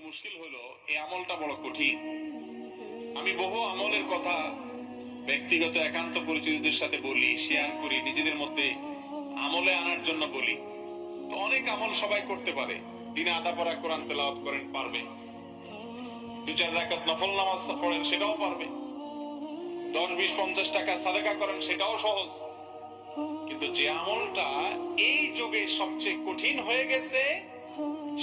মুশকিল হলো এই আমলটা বড় কঠিন। আমি বহু আমলের কথা ব্যক্তিগত একান্ত পরিচিতদের সাথে বলি, শেয়ার করি, নিজেদের মধ্যে আমলে আনার জন্য বলি। তো অনেক আমল সবাই করতে পারে। দিনে আধা পড়া কোরআন তেলাওয়াত করেন, পারবে। 2-4 রাকাত নফল নামাজ পড়েন, সেটাও পারবে। 10, 20, 50 টাকা সাদাকা করেন, সেটাও সহজ। কিন্তু যে আমলটা এই যুগে সবচেয়ে কঠিন হয়ে গেছে,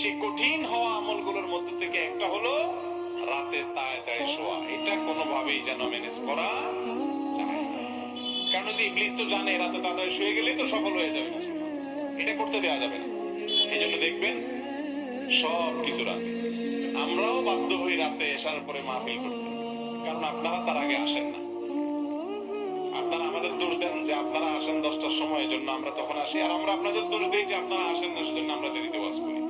সেই কঠিন হওয়া আমলগুলোর মধ্যে থেকে একটা হলো রাতে তাড়াতাড়ি শোয়া। এটা কোনোভাবেই যেন ম্যানেজ করা যায় না। কারণ যে ইবলিস তো জানে রাতে তাড়াতাড়ি শুয়ে গেলেই তো সফল হয়ে যাবে না, এটা করতে দেওয়া যাবে না। এই জন্য দেখবেন সব কিছু রাতে আমরাও বাধ্য হই রাতে এসার পরে মাহফিল করতে, কারণ আপনারা তার আগে আসেন না। আপনারা আমাদের দোষ দেন যে আপনারা আসেন 10টার সময়, এই জন্য আমরা তখন আসি, আর আমরা আপনাদের দোষ দিই যে আপনারা আসেন না, সেজন্য আমরা দেরিতে ওয়াজ করি।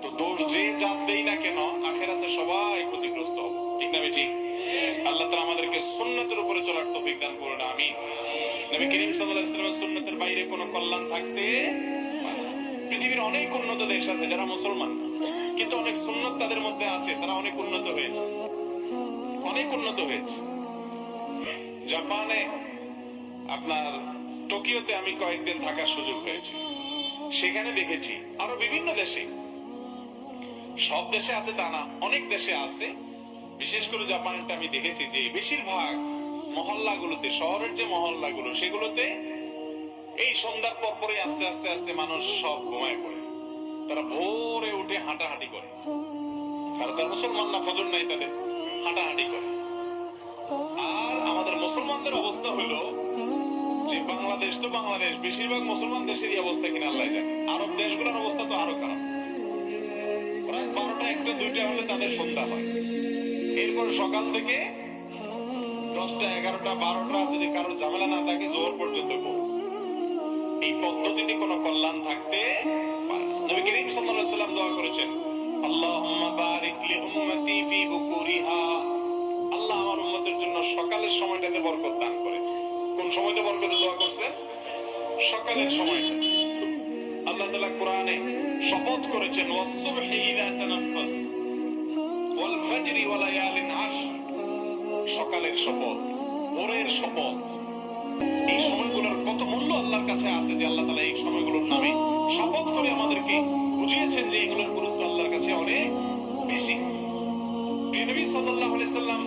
তো দোষ যে যা দেই না কেন, আখেরাতে সবাই ক্ষতিগ্রস্ত হবে, ঠিক না ঠিক? আল্লাহ তাআলা আমাদেরকে সুন্নাতের উপরে চলার তৌফিক দান করুন, আমিন। নবী করিম সাল্লাল্লাহু আলাইহি ওয়াসাল্লামের সুন্নাতের বাইরে কোনো কল্যাণ থাকতে পারে না। পৃথিবীর অনেক উন্নত দেশ আছে যারা মুসলমান, কিন্তু অনেক সুন্নাত তাদের মধ্যে আছে, তারা অনেক উন্নত হয়েছে, অনেক উন্নত হয়েছে। জাপানে আপনার টোকিওতে আমি কয়েকদিন থাকার সুযোগ হয়েছে। সেখানে দেখেছি আরো বিভিন্ন দেশে, সব দেশে আছে তা না, অনেক দেশে আছে। বিশেষ করে জাপানটা আমি দেখেছি যে বেশিরভাগ মহল্লাগুলোতে, শহরের যে মহল্লাগুলো, সেগুলোতে এই সন্ধ্যার পর পরে আস্তে আস্তে আস্তে মানুষ সব ঘুমায় পড়ে। তারা ভোরে উঠে হাঁটাহাঁটি করে, কারণ তারা মুসলমান না, ফজর নাই তাদের, হাঁটাহাঁটি করে। আর আমাদের মুসলমানদের অবস্থা হলো যে বাংলাদেশ তো বাংলাদেশ, বেশিরভাগ মুসলমান দেশেরই অবস্থা কিনা আল্লাহ জানে। আরব দেশগুলোর অবস্থা তো আরো খারাপ। প্রায় 12টা, 1টা, 2টা হলে তাদের সন্ধ্যা হয়। এরপর সকাল থেকে 10টা, 11টা, 12টা, যদি কারো ঝামেলা না থাকে জোহর পর্যন্ত ঘুম। এই পদ্ধতিতে কোনো কল্যাণ থাকতে পারে না। নবী করিম সাল্লাল্লাহু আলাইহি ওয়াসাল্লাম দোয়া করেছেন, আল্লাহুম্মা বারিক লি উম্মতি ফি বুকুরিহা। আল্লাহ আমার উম্মতের জন্য সকালের সময়টাতে বরকত দান করে। কোন সময়তে বরকতের দোয়া করছেন? সকালের সময়টা। আল্লাহ তাআলা কোরআনে শপথ করেছেন, ওয়াস-সুবহি ইযা তানাফফাস ওয়াল ফাজরি ওয়া লায়ালিন আশর। সকালের শপথ, ভোরের শপথ। এই সময়গুলোর কত মূল্য আল্লাহর কাছে আছে যে আল্লাহ তাআলা এই সময়গুলোর নামে শপথ করে আমাদেরকে বুঝিয়েছেন যে এগুলোর গুরুত্ব আল্লাহর কাছে অনেক বেশি। নবী সাল্লাল্লাহু আলাইহি সাল্লাম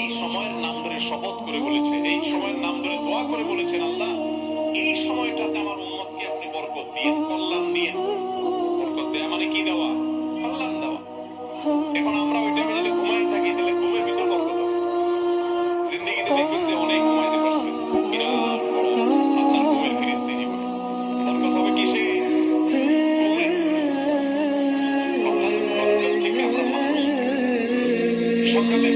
এই সময়ের নাম ধরে শপথ করে বলেছে, এই সময়ের নাম ধরে দোয়া করে বলেছেন, আল্লাহ এই সময়টাতে আমার উম্মতকে আপনি বরকত দিয়ে, কল্যাণ দিয়ে। বরকত দেয়া মানে কি দেওয়া? কল্যাণ দেওয়া। এখন আমরা ওই টাইমে যদি ঘুমাই থাকি, তাহলে ঘুমের ভিতর বরকত হবে। জিন্দেগিতে দেখবেন যে অনেক ঘুমাইতে পারছেন, বিরাট বড় আপনার ঘুমের ফিরিস্তি জীবনে। বরকত হবে কিসে? ঘুমে। অর্থাৎ বরকত থেকে আমরা মাহরুম। সকালে